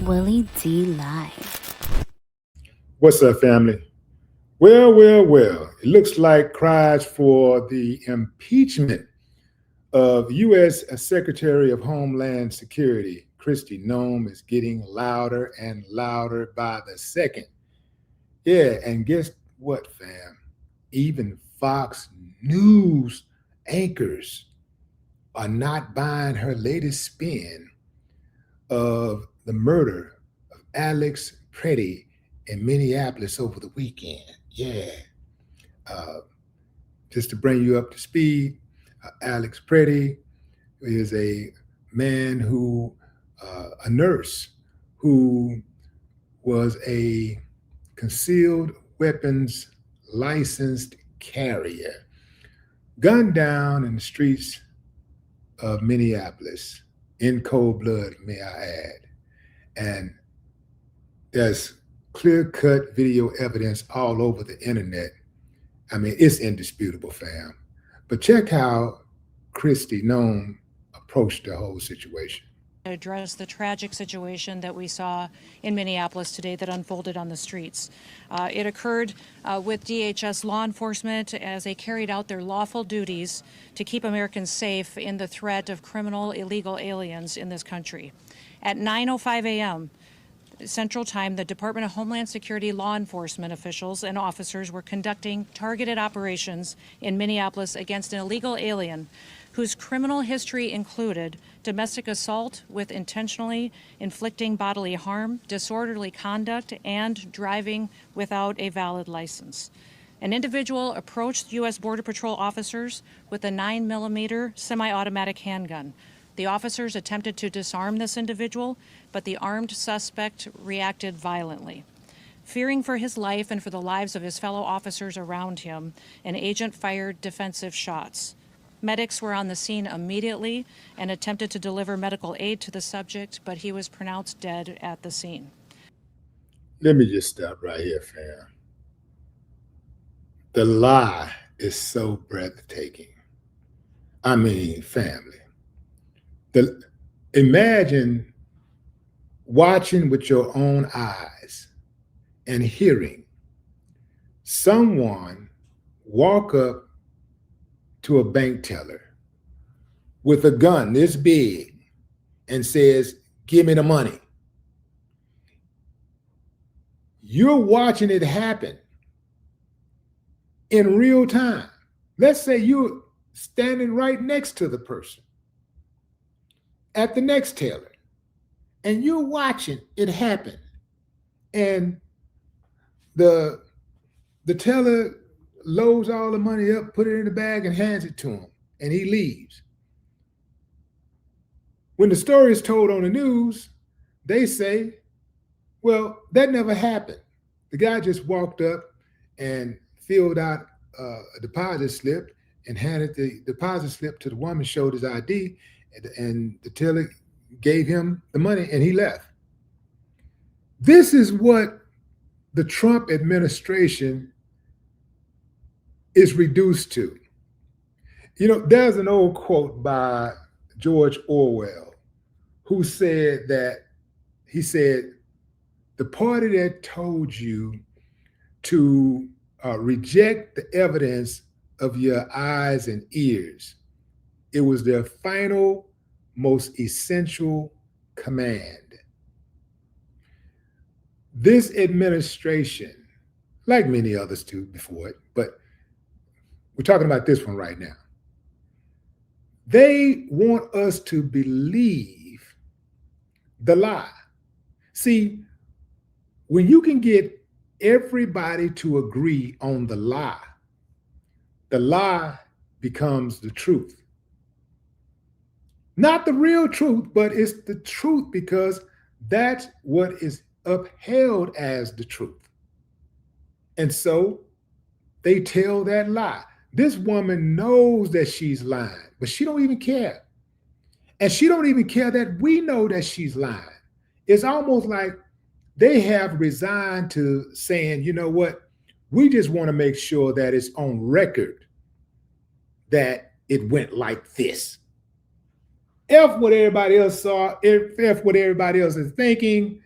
Willie D Live. What's up, family? Well. It looks like cries for the impeachment of U.S. Secretary of Homeland Security, Kristi Noem, is getting louder and louder by the second. Yeah, and guess what, fam? Even Fox News anchors are not buying her latest spin of the murder of Alex Pretti in Minneapolis over the weekend. Yeah. Uh, just to bring you up to speed, Alex Pretti is a man a nurse who was a concealed weapons licensed carrier, gunned down in the streets of Minneapolis in cold blood, may I add. And there's clear-cut video evidence all over the internet. I mean, it's indisputable, fam. But check how Kristi Noem approached the whole situation. Address the tragic situation that we saw in Minneapolis today that unfolded on the streets. It occurred with DHS law enforcement as they carried out their lawful duties to keep Americans safe in the threat of criminal illegal aliens in this country. At 9:05 a.m. Central Time, the Department of Homeland Security law enforcement officials and officers were conducting targeted operations in Minneapolis against an illegal alien whose criminal history included domestic assault with intentionally inflicting bodily harm, disorderly conduct, and driving without a valid license. An individual approached U.S. Border Patrol officers with a 9mm semi-automatic handgun. The officers attempted to disarm this individual, but the armed suspect reacted violently. Fearing for his life and for the lives of his fellow officers around him, an agent fired defensive shots. Medics were on the scene immediately and attempted to deliver medical aid to the subject, but he was pronounced dead at the scene. Let me just stop right here, fam. The lie is so breathtaking. I mean, family. Imagine watching with your own eyes and hearing someone walk up to a bank teller with a gun this big and says, "Give me the money." You're watching it happen in real time. Let's say you're standing right next to the person at the next teller, and you're watching it happen. And the teller loads all the money up, put it in the bag, and hands it to him, and he leaves. When the story is told on the news, they say, well, that never happened. The guy just walked up and filled out a deposit slip and handed the deposit slip to the woman, showed his ID, and the teller gave him the money, and he left. This is what the Trump administration is reduced to. You know, there's an old quote by George Orwell who said, the party that told you to reject the evidence of your eyes and ears, it was their final, most essential command. This administration, like many others too before it, but we're talking about this one right now. They want us to believe the lie. See, when you can get everybody to agree on the lie becomes the truth. Not the real truth, but it's the truth because that's what is upheld as the truth. And so they tell that lie. This woman knows that she's lying, but she don't even care. And she don't even care that we know that she's lying. It's almost like they have resigned to saying, you know what, we just want to make sure that it's on record that it went like this. F what everybody else saw, F what everybody else is thinking.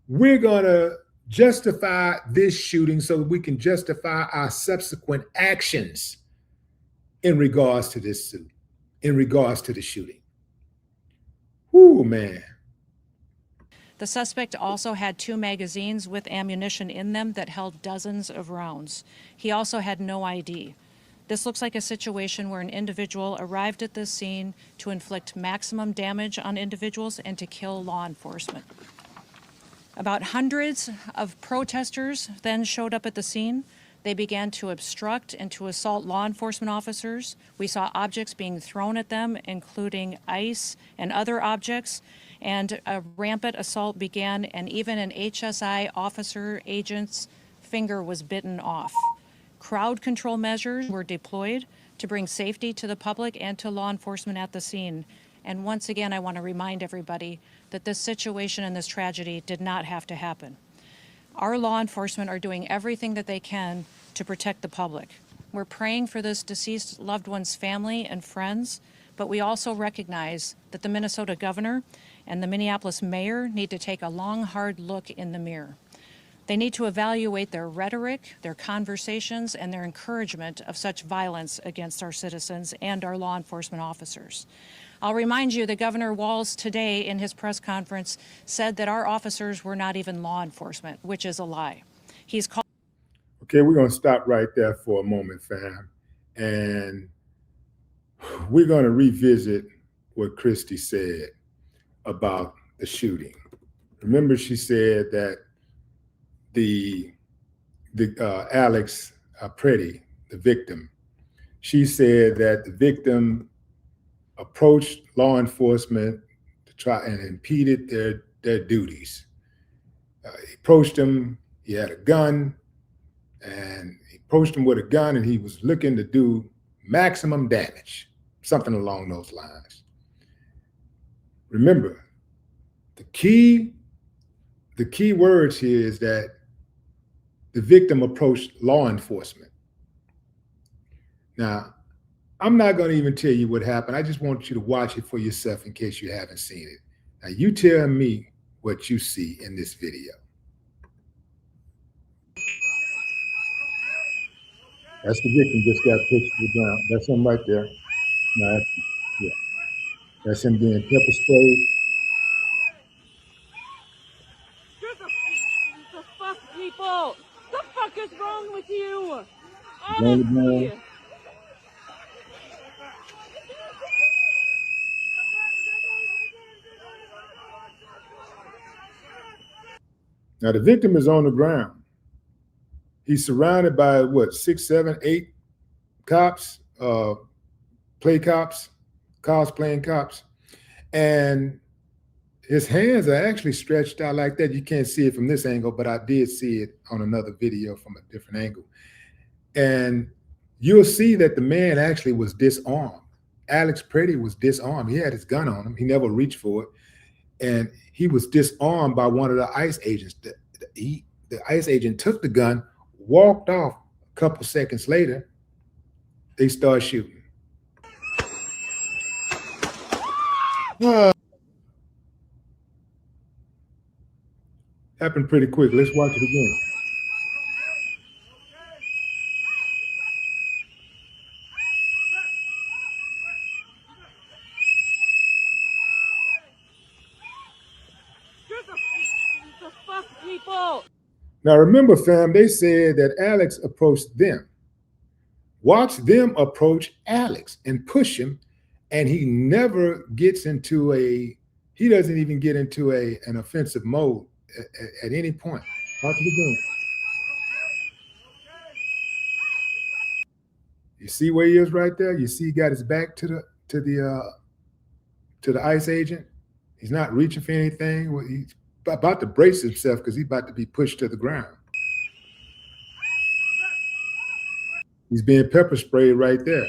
we're going to justify this shooting so we can justify our subsequent actions in regards to this suit, in regards to the shooting. Whoo, man. The suspect also had 2 magazines with ammunition in them that held dozens of rounds. He also had no ID. This looks like a situation where an individual arrived at this scene to inflict maximum damage on individuals and to kill law enforcement. About hundreds of protesters then showed up at the scene. They began to obstruct and to assault law enforcement officers. We saw objects being thrown at them, including ice and other objects, and a rampant assault began, and even an HSI officer agent's finger was bitten off. Crowd control measures were deployed to bring safety to the public and to law enforcement at the scene. And once again, I want to remind everybody that this situation and this tragedy did not have to happen. Our law enforcement are doing everything that they can to protect the public. We're praying for this deceased loved one's family and friends, but we also recognize that the Minnesota governor and the Minneapolis mayor need to take a long, hard look in the mirror. They need to evaluate their rhetoric, their conversations, and their encouragement of such violence against our citizens and our law enforcement officers. I'll remind you that Governor Walz today in his press conference said that our officers were not even law enforcement, which is a lie. He's called. Okay, we're going to stop right there for a moment, fam. And we're going to revisit what Kristi said about the shooting. Remember, she said that the Alex Pretti, the victim, she said that the victim approached law enforcement to try and impeded their duties. He approached him, he had a gun, and he approached him with a gun, and he was looking to do maximum damage, something along those lines. Remember, the key words here is that the victim approached law enforcement. Now, I'm not going to even tell you what happened. I just want you to watch it for yourself in case you haven't seen it. Now, you tell me what you see in this video. That's the victim just got pushed to the ground. That's him right there. No, that's him being pepper sprayed. The fuck, people! The fuck is wrong with you? Honestly. Now the victim is on the ground. He's surrounded by what, 6, 7, 8 cops, cosplaying cops, and his hands are actually stretched out like that. You can't see it from this angle, but I did see it on another video from a different angle. And you'll see that the man actually was disarmed. Alex Pretti was disarmed. He had his gun on him. He never reached for it. And he was disarmed by one of the ICE agents. The ICE agent took the gun, walked off. A couple seconds later, they start shooting. Happened pretty quick. Let's watch it again. The fuck, people! Now remember, fam, they said that Alex approached them. Watch them approach Alex and push him, and he never gets into he doesn't even get into an offensive mode at any point. Watch it again. You see where he is right there? You see he got his back to the ICE agent. He's not reaching for anything. He's about to brace himself because he's about to be pushed to the ground. He's being pepper sprayed right there.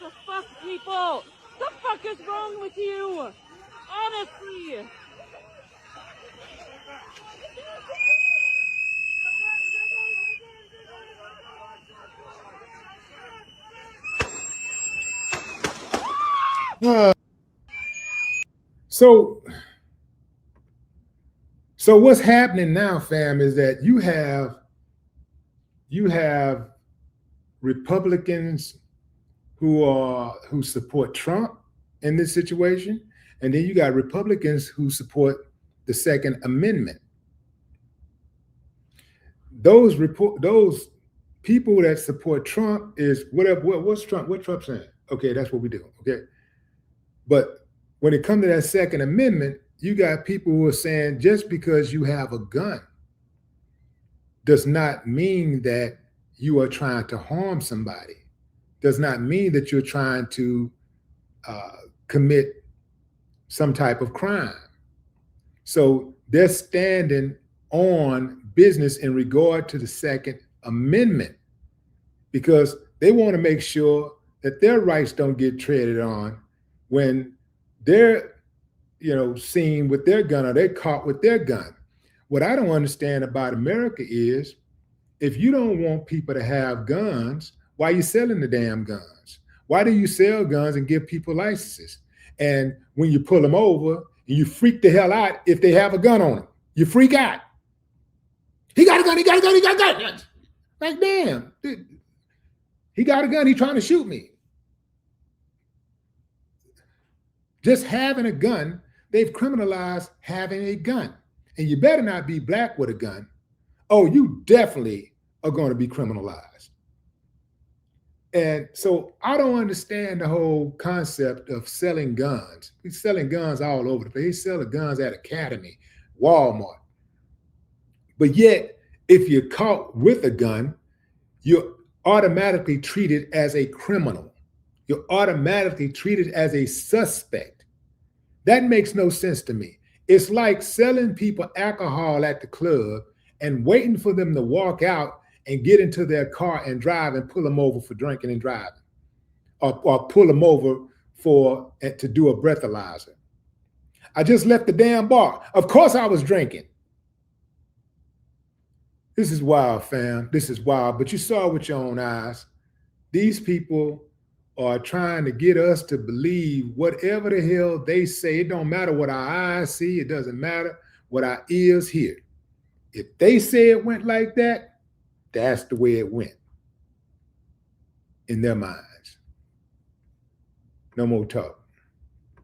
The fuck, people! The fuck is wrong with you? Honestly! So what's happening now, fam, is that you have Republicans who support Trump in this situation, and then you got Republicans who support the Second Amendment. Those people that support Trump is what's Trump saying? Okay, that's what we do. Okay. But when it comes to that Second Amendment, you got people who are saying just because you have a gun does not mean that you are trying to harm somebody, does not mean that you're trying to commit some type of crime. So they're standing on business in regard to the Second Amendment because they want to make sure that their rights don't get treaded on when they're, seen with their gun or they're caught with their gun. What I don't understand about America is if you don't want people to have guns, why are you selling the damn guns? Why do you sell guns and give people licenses? And when you pull them over, you freak the hell out if they have a gun on them. You freak out. He got a gun, he got a gun, he got a gun. Like, damn, dude, he got a gun, he's trying to shoot me. Just having a gun, they've criminalized having a gun. And you better not be black with a gun. Oh, you definitely are going to be criminalized. And so I don't understand the whole concept of selling guns. He's selling guns all over the place. He's selling guns at Academy, Walmart. But yet, if you're caught with a gun, you're automatically treated as a criminal. You're automatically treated as a suspect. That makes no sense to me. It's like selling people alcohol at the club and waiting for them to walk out and get into their car and drive and pull them over for drinking and driving, or pull them over to do a breathalyzer. I just left the damn bar. Of course I was drinking. This is wild, fam. This is wild. But you saw with your own eyes. These people are trying to get us to believe whatever the hell they say. It don't matter what our eyes see. It doesn't matter what our ears hear. If they say it went like that, that's the way it went in their minds. No more talk.